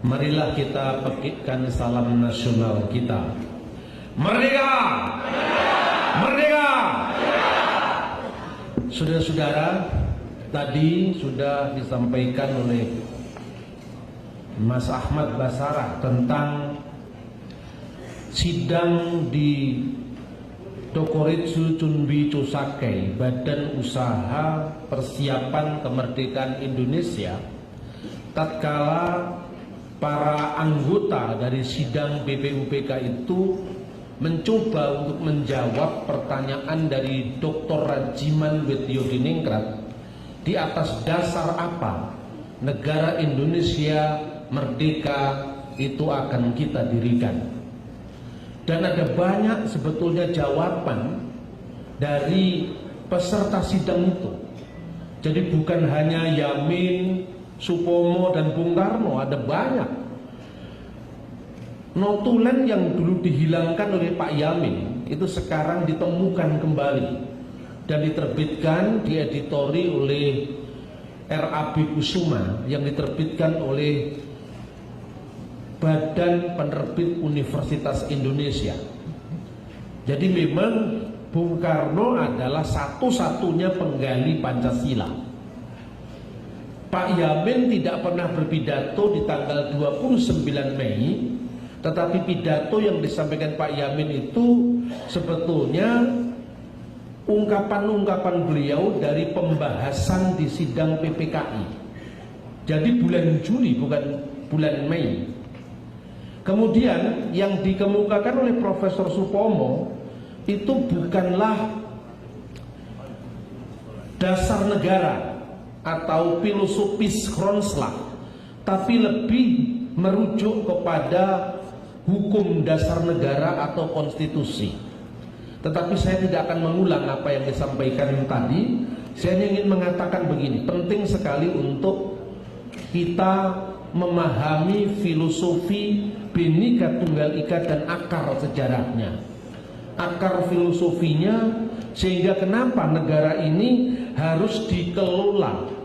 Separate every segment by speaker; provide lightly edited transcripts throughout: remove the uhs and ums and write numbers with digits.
Speaker 1: Marilah kita petikkan salam nasional kita. Merdeka! Merdeka! Saudara-saudara, tadi sudah disampaikan oleh Mas Ahmad Basarah tentang sidang di Dokoritsu Chunbi Chosake, Badan Usaha Persiapan Kemerdekaan Indonesia, tatkala para anggota dari sidang BPUPK itu mencoba untuk menjawab pertanyaan dari Dr. Rajiman Widyodiningrat di atas dasar apa negara Indonesia merdeka itu akan kita dirikan. Dan ada banyak sebetulnya jawaban dari peserta sidang itu. Jadi bukan hanya Yamin, Supomo, dan Bung Karno, ada banyak. Notulen yang dulu dihilangkan oleh Pak Yamin itu sekarang ditemukan kembali dan diterbitkan, dieditori oleh R.A.B. Kusuma yang diterbitkan oleh Badan Penerbit Universitas Indonesia. Jadi memang Bung Karno adalah satu-satunya penggali Pancasila. Pak Yamin tidak pernah berpidato di tanggal 29 Mei, tetapi pidato yang disampaikan Pak Yamin itu sebetulnya ungkapan-ungkapan beliau dari pembahasan di sidang PPKI. Jadi bulan Juli, bukan bulan Mei. Kemudian yang dikemukakan oleh Profesor Supomo itu bukanlah dasar negara atau filosofis Kronslag, tapi lebih merujuk kepada hukum dasar negara atau konstitusi. Tetapi saya tidak akan mengulang apa yang disampaikan tadi. Saya hanya ingin mengatakan begini, penting sekali untuk kita memahami filosofi Bhinneka Tunggal Ika dan akar sejarahnya, akar filosofinya, sehingga kenapa negara ini harus dikelola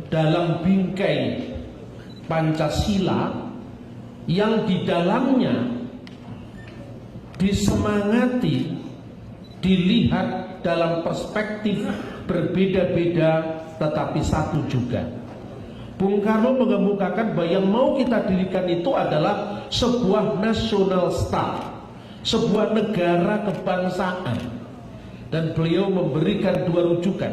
Speaker 1: dalam bingkai Pancasila yang di dalamnya disemangati, dilihat dalam perspektif berbeda-beda tetapi satu juga. Bung Karno mengemukakan bahwa yang mau kita dirikan itu adalah sebuah national state, sebuah negara kebangsaan. Dan beliau memberikan dua rujukan.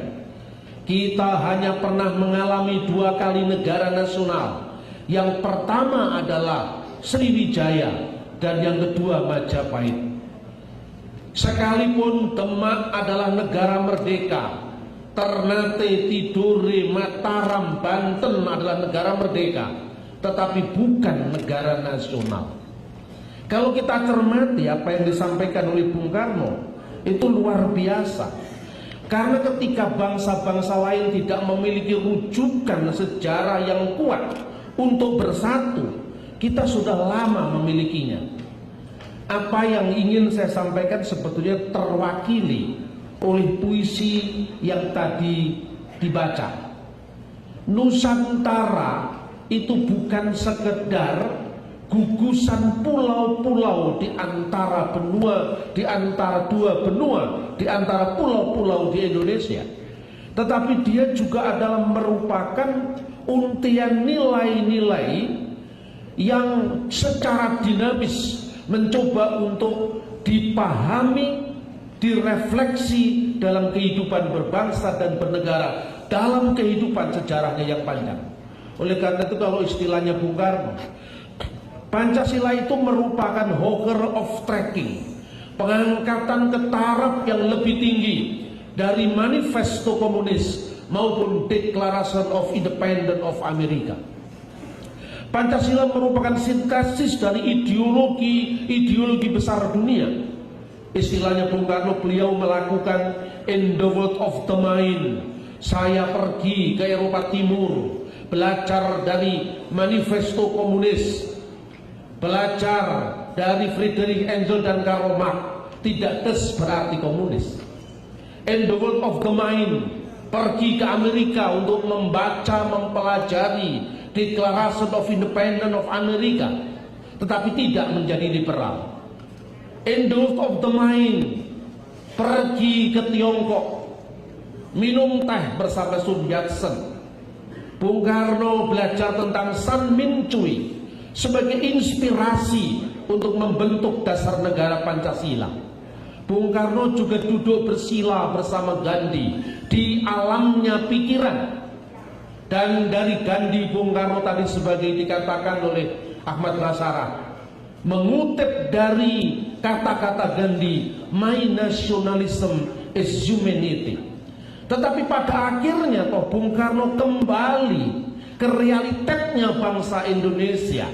Speaker 1: Kita hanya pernah mengalami dua kali negara nasional. Yang pertama adalah Sriwijaya dan yang kedua Majapahit. Sekalipun Demak adalah negara merdeka, Ternate, Tidore, Mataram, Banten adalah negara merdeka, tetapi bukan negara nasional. Kalau kita cermati apa yang disampaikan oleh Bung Karno, itu luar biasa. Karena ketika bangsa-bangsa lain tidak memiliki rujukan sejarah yang kuat untuk bersatu, kita sudah lama memilikinya. Apa yang ingin saya sampaikan sebetulnya terwakili oleh puisi yang tadi dibaca. Nusantara itu bukan sekedar gugusan pulau-pulau di antara benua, di antara dua benua, di antara pulau-pulau di Indonesia, tetapi dia juga adalah merupakan untian nilai-nilai yang secara dinamis mencoba untuk dipahami, direfleksi dalam kehidupan berbangsa dan bernegara, dalam kehidupan sejarahnya yang panjang. Oleh karena itu kalau istilahnya Bung Karno, Pancasila itu merupakan hogger of trekking, pengangkatan ke taraf yang lebih tinggi dari manifesto komunis maupun Declaration of Independence of America. Pancasila merupakan sintesis dari ideologi besar dunia. Istilahnya Bung Karno, beliau melakukan in the world of the mind. Saya pergi ke Eropa Timur, belajar dari manifesto komunis, belajar dari Friedrich Engels dan Karl Marx. Tidak des berarti komunis. In the world of the mind, pergi ke Amerika untuk membaca, mempelajari Declaration of Independence of America, tetapi tidak menjadi liberal. Endowment of the Mind, pergi ke Tiongkok, minum teh bersama Sun Yat-sen. Bung Karno belajar tentang San Min Cui sebagai inspirasi untuk membentuk dasar negara Pancasila. Bung Karno juga duduk bersila bersama Gandhi di alamnya pikiran. Dan dari Gandhi, Bung Karno tadi sebagai dikatakan oleh Ahmad Basarah, mengutip dari kata-kata Gandhi, my nationalism is humanity. Tetapi pada akhirnya toh Bung Karno kembali ke realitasnya bangsa Indonesia.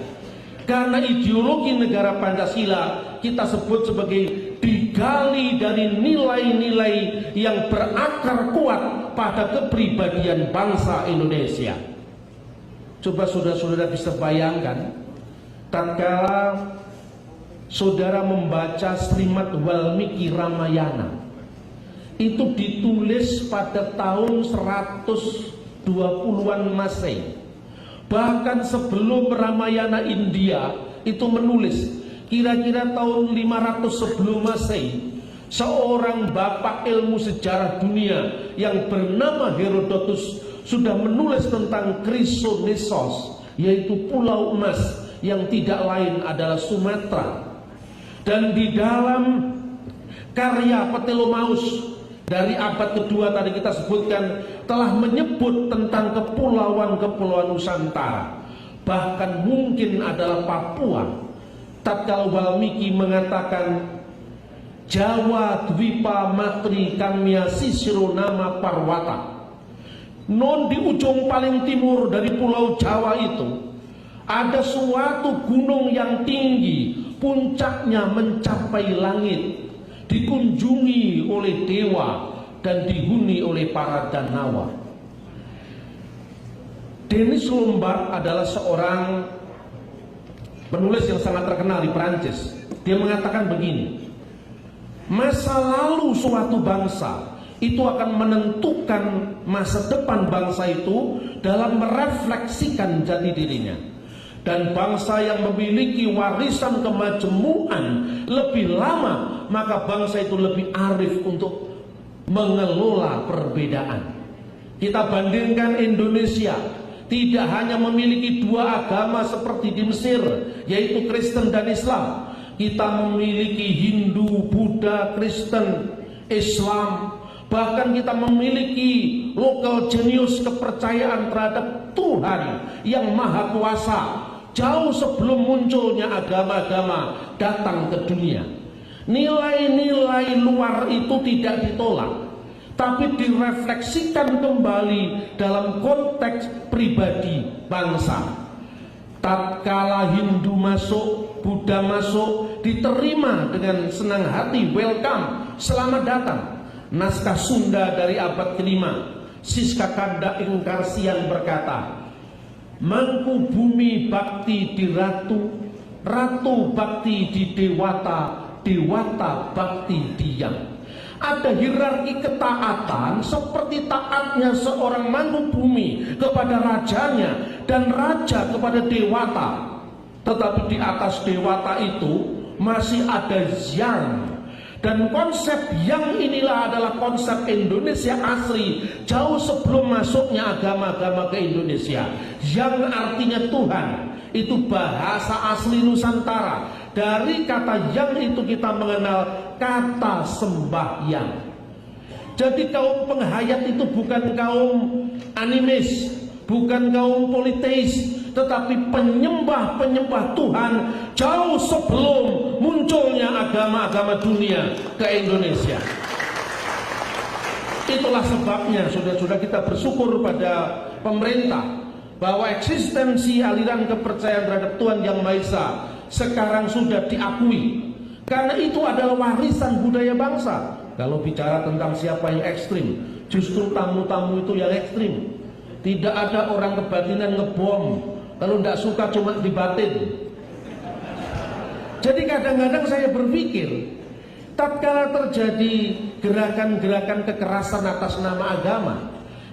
Speaker 1: Karena ideologi negara Pancasila kita sebut sebagai digali dari nilai-nilai yang berakar kuat pada kepribadian bangsa Indonesia. Coba saudara-saudara bisa bayangkan, tatkala saudara membaca Srimad Walmiki Ramayana, itu ditulis pada tahun 120-an Masehi. Bahkan sebelum Ramayana India itu menulis, kira-kira tahun 500 sebelum Masehi, seorang bapak ilmu sejarah dunia yang bernama Herodotus sudah menulis tentang Chrysonesos, yaitu pulau emas yang tidak lain adalah Sumatera. Dan di dalam karya Ptolemaeus dari abad kedua tadi kita sebutkan telah menyebut tentang kepulauan-kepulauan Nusantara, bahkan mungkin adalah Papua. Tatkala Walmiki mengatakan Jawa Dwipa Matri Kamya Sisiro Nama Parwata, non di ujung paling timur dari pulau Jawa itu ada suatu gunung yang tinggi, puncaknya mencapai langit, dikunjungi oleh dewa dan dihuni oleh para danawa. Denis Lombard adalah seorang penulis yang sangat terkenal di Perancis. Dia mengatakan begini, masa lalu suatu bangsa itu akan menentukan masa depan bangsa itu dalam merefleksikan jati dirinya. Dan bangsa yang memiliki warisan kemajemukan lebih lama, maka bangsa itu lebih arif untuk mengelola perbedaan. Kita bandingkan Indonesia, tidak hanya memiliki dua agama seperti di Mesir, yaitu Kristen dan Islam. Kita memiliki Hindu, Buddha, Kristen, Islam. Bahkan kita memiliki local genius, kepercayaan terhadap Tuhan yang Maha Kuasa, jauh sebelum munculnya agama-agama datang ke dunia. Nilai-nilai luar itu tidak ditolak, tapi direfleksikan kembali dalam konteks pribadi bangsa. Tatkala Hindu masuk, Buddha masuk, diterima dengan senang hati, welcome, selamat datang. Naskah Sunda dari abad ke-5, Siska Kanda Ingkarsian berkata, mangku bumi bakti di ratu, ratu bakti di dewata, dewata bakti diam. Ada hierarki ketaatan seperti taatnya seorang mangku bumi kepada rajanya dan raja kepada dewata. Tetapi di atas dewata itu masih ada yang. Dan konsep yang inilah adalah konsep Indonesia asli jauh sebelum masuknya agama-agama ke Indonesia. Yang artinya Tuhan, itu bahasa asli Nusantara. Dari kata yang itu kita mengenal kata sembahyang. Jadi kaum penghayat itu bukan kaum animis, bukan kaum politeis, tetapi penyembah-penyembah Tuhan jauh sebelum munculnya agama-agama dunia ke Indonesia. Itulah sebabnya saudara-saudara kita bersyukur pada pemerintah bahwa eksistensi aliran kepercayaan terhadap Tuhan Yang Maha Esa sekarang sudah diakui, karena itu adalah warisan budaya bangsa. Kalau bicara tentang siapa yang ekstrim, justru tamu-tamu itu yang ekstrim. Tidak ada orang kebatinan ngebom, kalau tidak suka cuma dibatin. Jadi kadang-kadang saya berpikir, tatkala terjadi gerakan-gerakan kekerasan atas nama agama,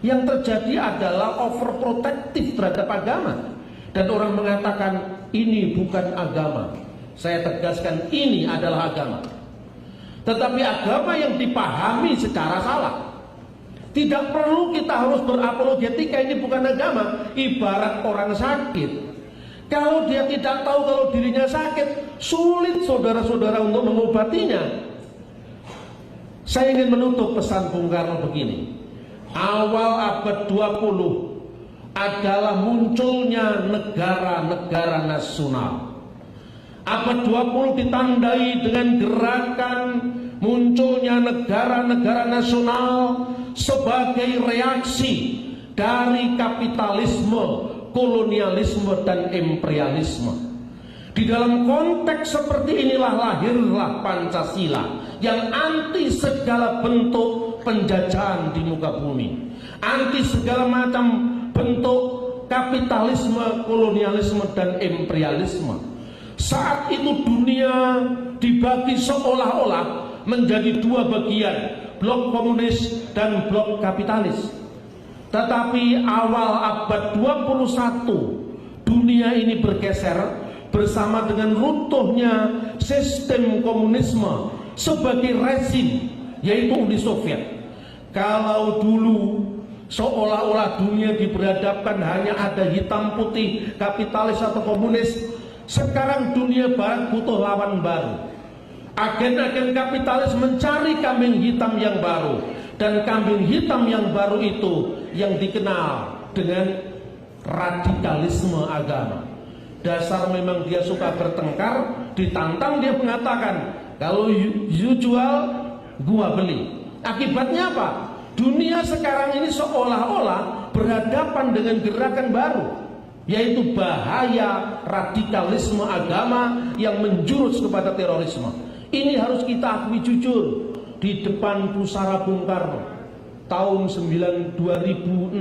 Speaker 1: yang terjadi adalah overprotective terhadap agama. Dan orang mengatakan ini bukan agama. Saya tegaskan ini adalah agama. Tetapi agama yang dipahami secara salah. Tidak perlu kita harus berapologetika, ini bukan agama. Ibarat orang sakit, kalau dia tidak tahu kalau dirinya sakit, sulit saudara-saudara untuk mengobatinya. Saya ingin menutup pesan Bung Karno begini. Awal abad 20 adalah munculnya negara-negara nasional. Abad 20 ditandai dengan gerakan munculnya negara-negara nasional sebagai reaksi dari kapitalisme, kolonialisme, dan imperialisme. Di dalam konteks seperti inilah lahirlah Pancasila yang anti segala bentuk penjajahan di muka bumi, anti segala macam bentuk kapitalisme, kolonialisme, dan imperialisme. Saat itu dunia dibagi seolah-olah menjadi dua bagian, blok komunis dan blok kapitalis. Tetapi awal abad 21 dunia ini bergeser bersama dengan runtuhnya sistem komunisme sebagai rezim, yaitu Uni Soviet. Kalau dulu seolah-olah dunia diberhadapkan hanya ada hitam putih, kapitalis atau komunis, sekarang dunia barat butuh lawan baru. Agen-agen kapitalis mencari kambing hitam yang baru, dan kambing hitam yang baru itu yang dikenal dengan radikalisme agama. Dasar memang dia suka bertengkar, ditantang dia mengatakan, kalau you jual, gua beli. Akibatnya apa? Dunia sekarang ini seolah-olah berhadapan dengan gerakan baru, yaitu bahaya radikalisme agama yang menjurus kepada terorisme. Ini harus kita akui jujur. Di depan pusara Bung Karno tahun 2006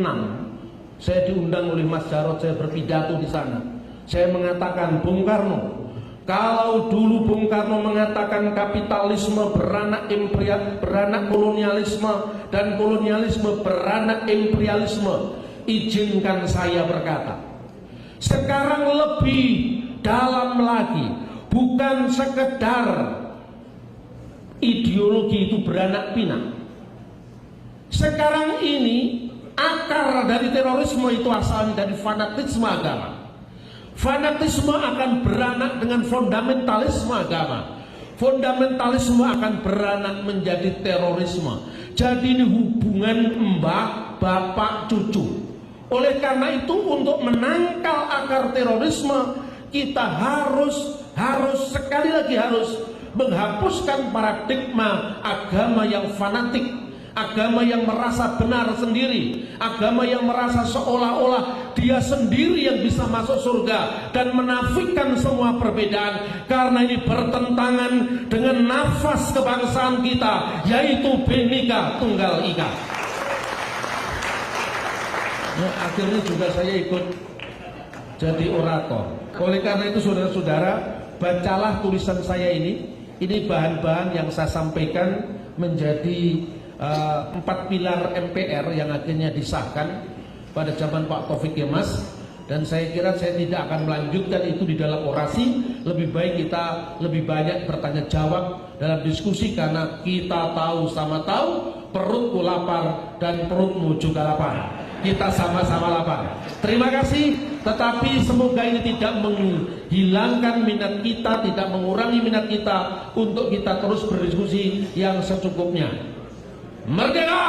Speaker 1: saya diundang oleh Mas Jarod, saya berpidato di sana. Saya mengatakan, Bung Karno, kalau dulu Bung Karno mengatakan kapitalisme beranak beranak kolonialisme dan kolonialisme beranak imperialisme, izinkan saya berkata, sekarang lebih dalam lagi, bukan sekedar ideologi itu beranak pinak. Sekarang ini akar dari terorisme itu asalnya dari fanatisme agama. Fanatisme akan beranak dengan fundamentalisme agama. Fundamentalisme akan beranak menjadi terorisme. Jadi ini hubungan mbak, bapak, cucu. Oleh karena itu untuk menangkal akar terorisme kita harus sekali lagi harus menghapuskan paradigma agama yang fanatik, agama yang merasa benar sendiri, agama yang merasa seolah-olah dia sendiri yang bisa masuk surga, dan menafikan semua perbedaan, karena ini bertentangan dengan nafas kebangsaan kita, yaitu Bhinneka Tunggal Ika. Nah, akhirnya juga saya ikut jadi orator. Oleh karena itu saudara-saudara, bacalah tulisan saya ini. Ini bahan-bahan yang saya sampaikan menjadi 4 pilar MPR yang akhirnya disahkan pada zaman Pak Taufik Kemas. Dan saya kira saya tidak akan melanjutkan itu di dalam orasi. Lebih baik kita lebih banyak bertanya jawab dalam diskusi, karena kita tahu sama tahu perutku lapar dan perutmu juga lapar. Kita sama-sama lapar. Terima kasih. Tetapi semoga ini tidak menghilangkan minat kita, tidak mengurangi minat kita untuk kita terus berdiskusi yang secukupnya. Merdeka!